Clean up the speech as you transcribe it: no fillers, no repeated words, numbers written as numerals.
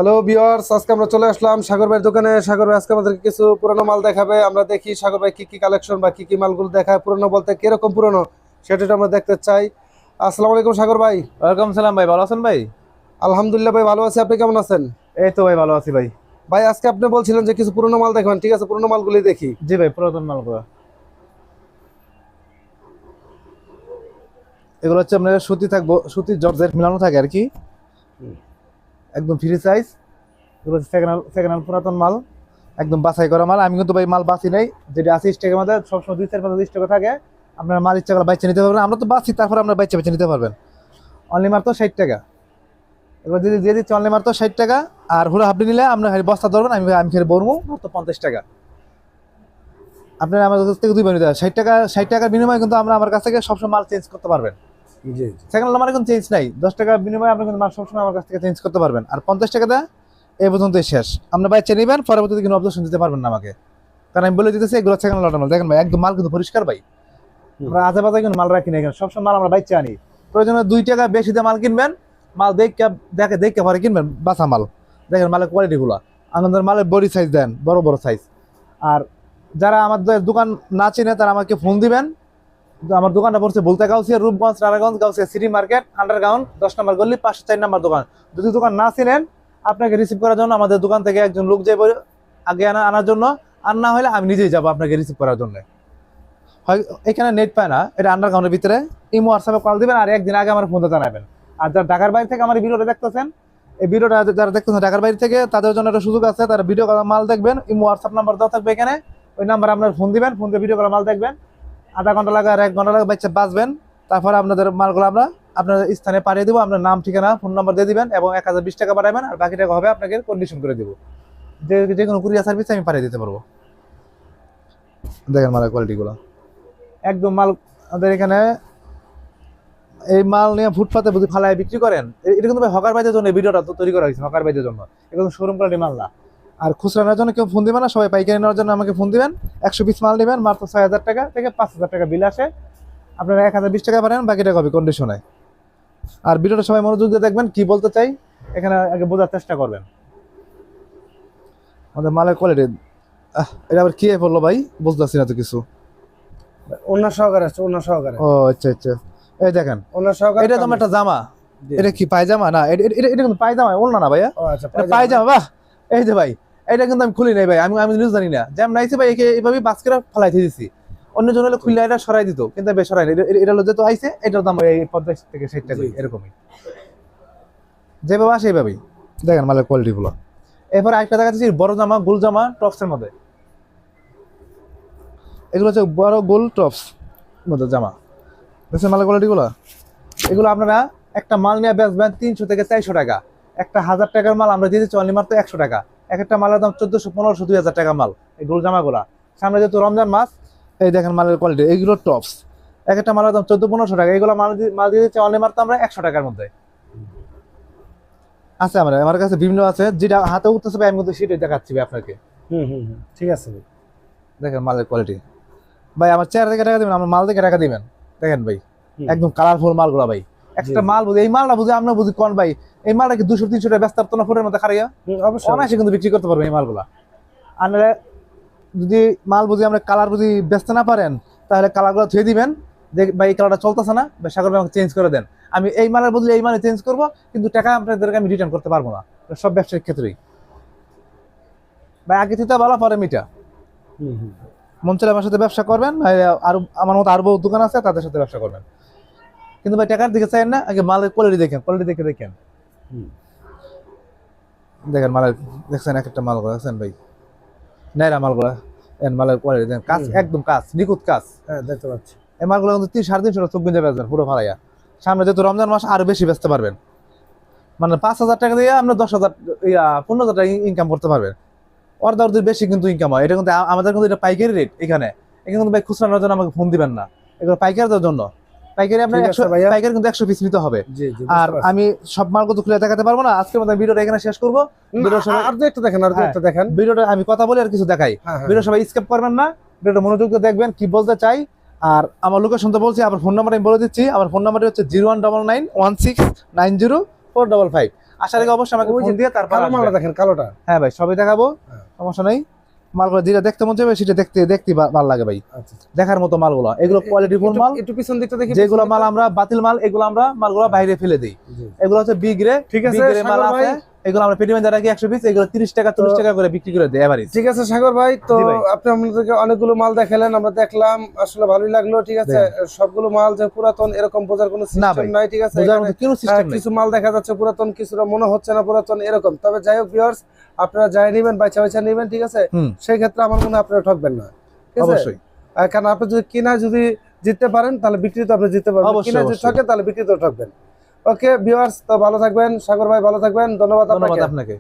Hello viewers, আজকে আমরা চলে আসলাম সাগর ভাইয়ের দোকানে। সাগর ভাই আজকে আমাদেরকে কিছু পুরনো মাল দেখাবে। আমরা দেখি সাগর ভাই কি কি কালেকশন বা কি কি মালগুলো দেখায়, পুরনো বলতে কিরকম পুরনো সেটা আমরা দেখতে চাই। আসসালামু আলাইকুম সাগর ভাই। ওয়েলকাম সালাম ভাই, ভালো আছেন ভাই? আলহামদুলিল্লাহ ভাই, ভালো আছি। আপনি কেমন আছেন? এই তো ভাই ভালো আছি ভাই। ভাই আজকে আপনি বলছিলেন যে কিছু পুরনো মাল দেখাবেন, ঠিক আছে পুরনো মালগুলি দেখি। জি ভাই, পুরাতন মালগুলো এগুলো হচ্ছে আপনার সুতি থাকবো, সুতির জর্জেট মিলানো থাকে আর কি, একদম ফ্রি সাইজ। এগুলো সেকেন্ড হ্যান্ড পুরাতন মাল, একদম বাছাই করা মাল। আমি কিন্তু ভাই মাল বাছি নাই, যেটা আছে স্টকের মধ্যে সবসময় 2-4-5 স্টকে থাকে। আপনার মাল ইচ্ছা করে বাইচে নিতে পারবেন, আমরা তো বাছি তারপর আপনার বাইচে বেছে নিতে পারবেন। অনলি মাত্র 60 টাকা। এবার যদি দিয়ে দিচ্ছি অনলি মাত্র 60 টাকা। আর হুড়ো হাফড়ি নিলে আপনার বস্তা ধরবেন, আমি খেয়ে বলবো মাত্র 50 টাকা। আপনার আমাদের কাছ থেকে 2 নিতে 60 টাকা। 60 টাকার বিনিময়ে কিন্তু আমরা আমার কাছ থেকে সবসময় মাল চেঞ্জ করতে পারবেন। জি জি। সেকেন্ড হ্যান্ড আমার কোনো চেঞ্জ নাই। 10 টাকার বিনিময়ে আপনি কিন্তু মাল সবসময় আমার কাছ থেকে চেঞ্জ করতে পারবেন। আর 50 টাকা দেয় এই পর্যন্তই শেষ। আপনি বাইচে নেবেন, পরবর্তীতে কোনো অবজেকশন দিতে পারবেন না আমাকে, কারণ আমি বলে দিতেছি এগুলো সেকেন্ড হ্যান্ড মাল। দেখেন ভাই, একদম মাল কিন্তু পরিষ্কার ভাই। আমরা আজে বাজে কিন্তু মাল রাখি না এখানে, সবসময় মাল আমরা বাইচে আনি। প্রয়োজনে 2 টাকা বেশি দিয়ে মাল কিনবেন, মাল দেখে পরে কিনবেন বাসা মাল। দেখেন মালের কোয়ালিটিগুলো, আমাদের মালের বডি সাইজ দেন, বড় বড় সাইজ। আর যারা আমাদের দোকান না চিনে তারা আমাকে ফোন দিবেন। আমার দোকানটা পড়ছে বলতে Gausia, Rupganj, Narayanganj, Gausia city market, underground, 10 নম্বর গলি, 504 নম্বর দোকান। যদি দোকান না চিনেন, আপনাকে রিসিভ করার জন্য আমাদের দোকান থেকে একজন লোক যাবে আগে আনার জন্য। আর না হলে আমি নিজেই যাবো আপনাকে রিসিভ করার জন্য। হয় এখানে নেট পায় না, এটা আন্ডারগ্রাউন্ডের ভিতরে। ইমো হোয়াটসঅ্যাপে কল দিবেন আর একদিন আগে আমার ফোনটা জানাবেন। আর যারা ঢাকার বাইরে থেকে আমার এই ভিডিওটা দেখতেছেন, এই ভিডিওটা যারা দেখতেছেন ঢাকার বাইরে থেকে, তাদের জন্য একটা সুযোগ আছে। তারা ভিডিও করা মাল দেখবেন, ইমো হোয়াটসঅ্যাপ নাম্বার দেওয়া থাকবে এখানে। ওই নাম্বারে আপনার ফোন দিবেন, ফোন দিয়ে ভিডিও করা মাল দেখবেন। আধা ঘন্টা লাগে আর 1 ঘন্টা লাগে বাচ্চা বাঁচবেন। তারপরে আপনাদের মালগুলো আমরা আপনার স্থানে পাঠিয়ে দেবো। আপনার নাম, ঠিকানা, ফোন নাম্বার দিয়ে দিবেন এবং 1020 টাকা পাঠাবেন। আর বাকি টাকা হবে আপনাকে কন্ডিশন করে দেবো, যে কোনো কুরিয়ার সার্ভিসে আমি পাঠিয়ে দিতে পারবো। দেখেন মালের কোয়ালিটিগুলো, একদম মাল আমাদের এখানে। এই মাল নিয়ে ফুটপাতে যদি ফালায় বিক্রি করেন, এটা কিন্তু হকার বাইদের জন্য এই ভিডিওটা তৈরি করা হয়েছে, হকার বাইদের জন্য। এগুলো শোরুম কোয়ালিটি মাল না। আর খুচরা নেওয়ার জন্য কেউ ফোন দিবেন না, সবাই পাইকারি নেওয়ার জন্য আমাকে ফোন দিবেন। 100 পিস মাল নেবেন, মাত্র 6000 টাকা থেকে 5000 টাকা বিল আসে। আপনারা 1020 টাকা পারেন, বাকি টাকা হবে কন্ডিশনে। আর ভিডিওটা সবাই মনোযোগ দিয়ে দেখবেন, কি বলতে চাই এখানে আগে বোঝার চেষ্টা করবেন। আমাদের মালের কোয়ালিটি, এটা আবার কি বললো ভাই, বুঝতেছি না তো কিছু। অন্য সহকারে আছে, অন্য সহকারে। ও আচ্ছা আচ্ছা, এই দেখেন অন্য সহকারে। এটা তো একটা জামা। এটা কি পায়জামা? না, এটা কিন্তু পায়জামা, ওড়না না ভাইয়া। ও আচ্ছা, এটা পায়জামা। বাহ, এই যে ভাই, এটা কিন্তু আমি খুলি নাই ভাই, আমি নিউজ জানি না। যেমন নাইছে ভাই, এইভাবে বাস্কেরা ফেলাই দিয়েছি। অন্য জন হলে খুললে এটা সরাই দিত, কিন্তু বেশ সরাই না। এটা হলো যেহেতু আইছে, এটার দাম এই 50 থেকে 60 টাকা এরকমই। যেভাবে আসে এইভাবেই। দেখেন মালের কোয়ালিটি গুলো। এরপরে আরেকটা দেখা যাচ্ছে বড় জামা, গোল জামা, টপসের মধ্যে। এগুলো হচ্ছে বড় গোল টপস মধ্যে জামা। দেখছেন মালের কোয়ালিটি গুলো। এগুলো আপনারা একটা মাল নিয়ে বেচবেন 300 থেকে 400 টাকা। একটা 1000 টাকার মাল আমরা দিয়ে দিচ্ছি অনলি মাত্র 100 টাকা। এক একটা মালের দাম 1400, 1500, 2000 টাকা মাল। এই গোল জামাগুলা সামনে যেহেতু রমজান মাস, এই দেখেন মালের কোয়ালিটি। এইগুলো টপস, এক একটা মালের দাম 1400-1500 টাকা। এইগুলো মাল দিয়ে দিচ্ছি অনলি মাত্র আমরা 100 টাকার মধ্যে। আছে আমার কাছে বিভিন্ন আছে, যেটা হাতে উঠতেছে ভাই আমি কিন্তু সেটাই দেখাচ্ছি ভাই আপনাকে। ঠিক আছে ভাই। দেখেন মালের কোয়ালিটি ভাই, আমার চেহারা থেকে টাকা দিবেন, আমার মাল থেকে টাকা দিবেন। দেখেন ভাই, একদম কালারফুল মালগুলা ভাই। একটা মাল বুঝি, এই মালটা বুঝি আমরা বুঝি কোন ভাই, এই মালটা কি 200-300 টাকা ব্যস্ত না ফুটের মধ্যে খারাইয়া অবশ্যই অনায়াসে কিন্তু বিক্রি করতে পারবেন এই মালগুলা। আর যদি মাল বুঝি আমরা কালার বুঝি বেচতে না পারেন, তাহলে কালারগুলো ধুয়ে দিবেন যে ভাই এই কালারটা চলতেছে না, বা সাগর ভাই আমাকে চেঞ্জ করে দেন। আমি এই মালের বদলে এই মালে চেঞ্জ করবো, কিন্তু টাকা আপনাদেরকে আমি রিটার্ন করতে পারবো না। সব ব্যবসায়িক ক্ষেত্রেই ভাই, আগে থেকে ভালো পরে মিটা। মন চাইলে আমার সাথে ব্যবসা করবেন, আর আমার মতো আরো দোকান আছে তাদের সাথে ব্যবসা করবেন। কিন্তু ভাই টাকার দিকে চাইেন না, আগে মালের কোয়ালিটি দেখেন, কোয়ালিটি দেখে দেখেন। দেখেন মালের, দেখছেন এক একটা মালগুলো দেখছেন ভাই, নেয়রা মালগুলা। মালের কোয়ালিটি দেখেন, কাজ একদম কাজ, নিখুঁত কাজ। হ্যাঁ দেখতে পাচ্ছি। এই মালগুলো কিন্তু 300-350 টাকা চোখ গুঁজে বেচবেন পুরো ফালাইয়া। সামনে যেহেতু রমজান মাস, আরো বেশি বেচতে পারবেন। মানে 5000 টাকা দিয়ে আমরা 10,000, 15,000 টাকা ইনকাম করতে পারবেন। অর্ধেক বেশি কিন্তু ইনকাম হয়। এটা কিন্তু আমাদের কিন্তু এটা পাইকারি রেট। এখানে কিন্তু ভাই খুচরা নেওয়ার জন্য আমাকে ফোন দিবেন না, এগুলো পাইকারদের জন্য। পাইকারি আপনার 100, পাইকারি কিন্তু 100 পিস নিতে হবে। আর আমি সব মাল কিন্তু খুলে দেখাতে পারবো না। আজকের মতো ভিডিওটা এখানে শেষ করবো। আর দু একটা দেখেন, আর দু একটা দেখেন। ভিডিওটা আমি কথা বলে আর কিছু দেখাই। ভিডিও সবাই স্কিপ করবেন না, ভিডিওটা মনোযোগ দিয়ে দেখবেন কি বলতে চাই। আর আমার লোকেশন তো বলছি, আমার ফোন নাম্বার আমি বলে দিচ্ছি। আমার ফোন নাম্বারটি হচ্ছে 01991690 455। আসার আগে অবশ্যই আমাকে ওই যে ফোন দিয়ে তারপর কালো আসবেন। মালটা দেখেন, কালোটা। হ্যাঁ ভাই, সবই দেখাবো, হ্যাঁ। সমস্যা নেই। মালগুলো যেটা দেখতে মন চাইবে সেটা দেখতে ভালো লাগে ভাই, আচ্ছা, দেখার মতো মালগুলো, এগুলো কোয়ালিটিফুল মাল। একটু পিছন দিকটা দেখি। যেগুলো পিছন মাল দিকটা। আমরা বাতিল মাল, এগুলো আমরা মালগুলো বাইরে ফেলে দিই। জি। এগুলো হচ্ছে বি গ্রেড, ঠিক আছে, বি গ্রেড মাল সাগর ভাই। আছে, এগুলো আমরা পেটি বাজারে রাখি 100 পিস, এগুলো 30 টাকা 40 টাকা করে বিক্রি করে দেয় এভারেজ। ঠিক আছে সাগর ভাই, তো জি ভাই। আপনি আমাদেরকে অনেকগুলো মাল দেখালেন, আমরা দেখলাম, আসলে ভালোই লাগলো। ঠিক আছে, সবগুলো মাল যে পুরাতন এরকম বোঝার কোনো সিস্টেম ভাই, নাই। ঠিক আছে, বোঝার এখানে, মতো কোনো সিস্টেম নেই। কিছু মাল দেখা যাচ্ছে পুরাতন, কিছুটা মনে হচ্ছে না পুরাতন, এরকম। তবে যাই হোক ভিউয়ার্স, আপনারা যাই নেবেন, বাইচা নেবেন। ঠিক আছে, সেই ক্ষেত্রে আমার মনে হয় আপনারা ঠকবেন না। ঠিক আছে, অবশ্যই। কারণ আপনি যদি কিনা যদি জিততে পারেন তাহলে বিক্রিতে আপনি জিততে পারবেন, অবশ্যই, কিনা যদি অবশ্যই। ঠকেন তাহলে বিক্রিতেও ঠকবেন। ওকে ভিউয়ার্স, তো ভালো থাকবেন, সাগর ভাই ভালো থাকবেন, ধন্যবাদ ধন্যবাদ আপনাকে। আপনাকে।